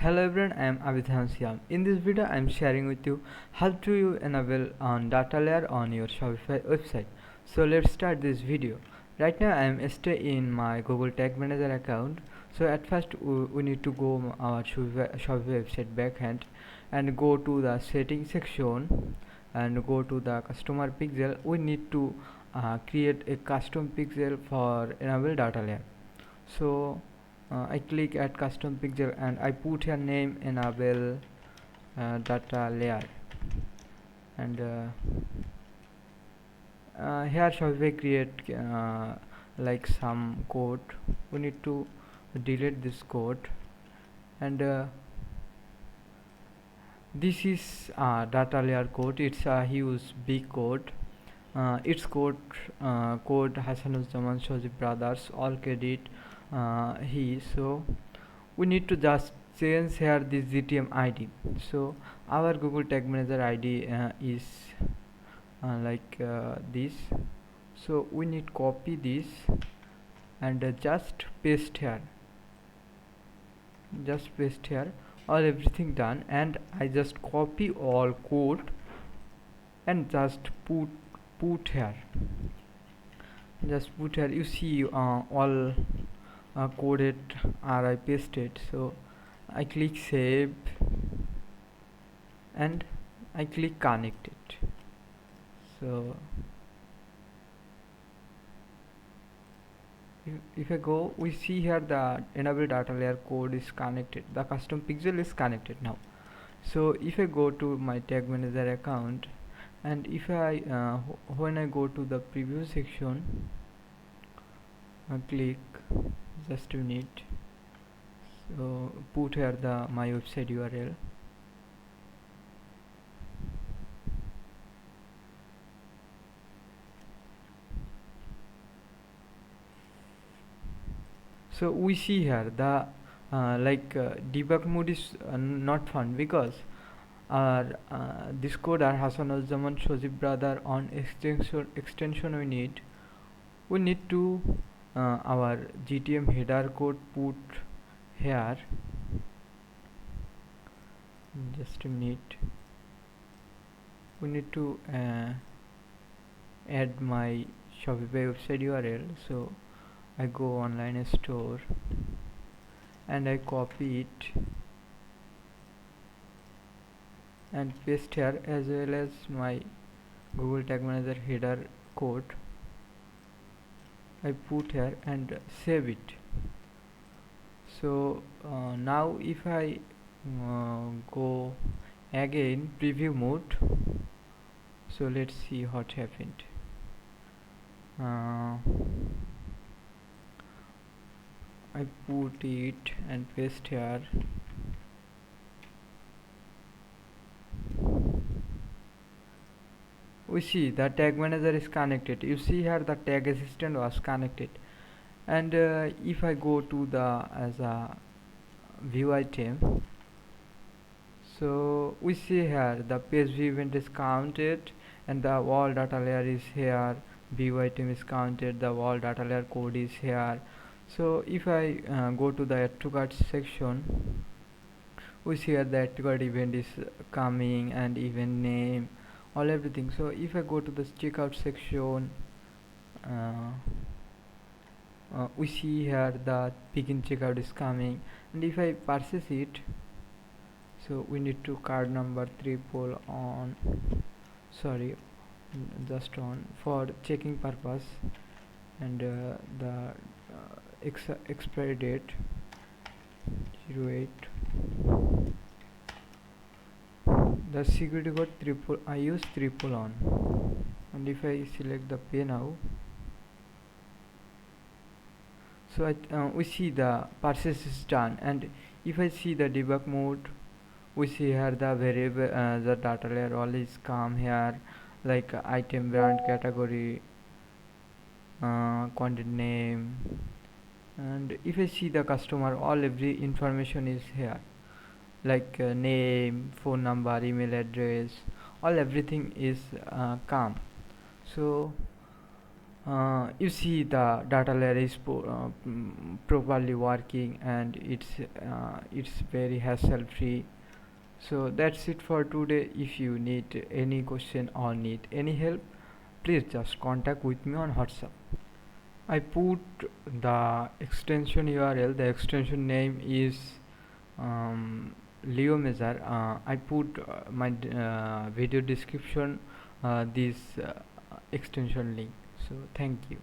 Hello everyone, I am Abhidhan. In this video, I am sharing with you how to you enable data layer on your Shopify website. So let's start this video. Right now, I am stay in my Google Tag Manager account. So at first, we need to go our Shopify website backend and go to the settings section and go to the customer pixel. We need to create a custom pixel for enable data layer. So I click at custom pixel and I put here name enable data layer, and here Shopify create like some code. We need to delete this code, and this is data layer code. It's a huge big code. Its code Hasanuzzaman Shojib brothers all credit he. So we need to just change here this GTM ID. So our Google Tag Manager ID is this. So we need copy this and just paste here. Just paste here. All everything done, and I just copy all code and just put here. Just put here. You see all coded are I pasted. So I click save and I click connect it. So if I go, we see here the enable data layer code is connected, the custom pixel is connected now. So if I go to my tag manager account, and if I when I go to the preview section, click just a minute. So put here the my website URL. So we see here the debug mode is not found because our this code are Hasanuzzaman Shojib brother on extension we need to our GTM header code put here. Just a minute. We need to add my Shopify website URL. So I go online store and I copy it and paste here, as well as my Google Tag Manager header code I put here and save it. So now if I go again preview mode, so let's see what happened. I put it and paste here. We see the tag manager is connected. You see here the tag assistant was connected, and if I go to the as a view item, so we see here the page view event is counted and the wall data layer is here, view item is counted, the wall data layer code is here. So if I go to the add to cart section, we see here the add to cart event is coming and event name, all everything. So if I go to the checkout section, we see here the begin checkout is coming, and if I purchase it, so we need to card number triple on, sorry, just on for checking purpose, and the expiry date 08, the security code triple, I use triple on, and if I select the pay now, so we see the purchase is done. And if I see the debug mode, we see here the variable the data layer all is come here, like item brand category, content name, and if I see the customer, all every information is here, like name, phone number, email address, all everything is come. So you see the data layer is properly working, and it's very hassle free. So that's it for today. If you need any question or need any help, please just contact with me on WhatsApp. I put the extension URL. The extension name is Leo Measure. I put my video description this extension link. So thank you.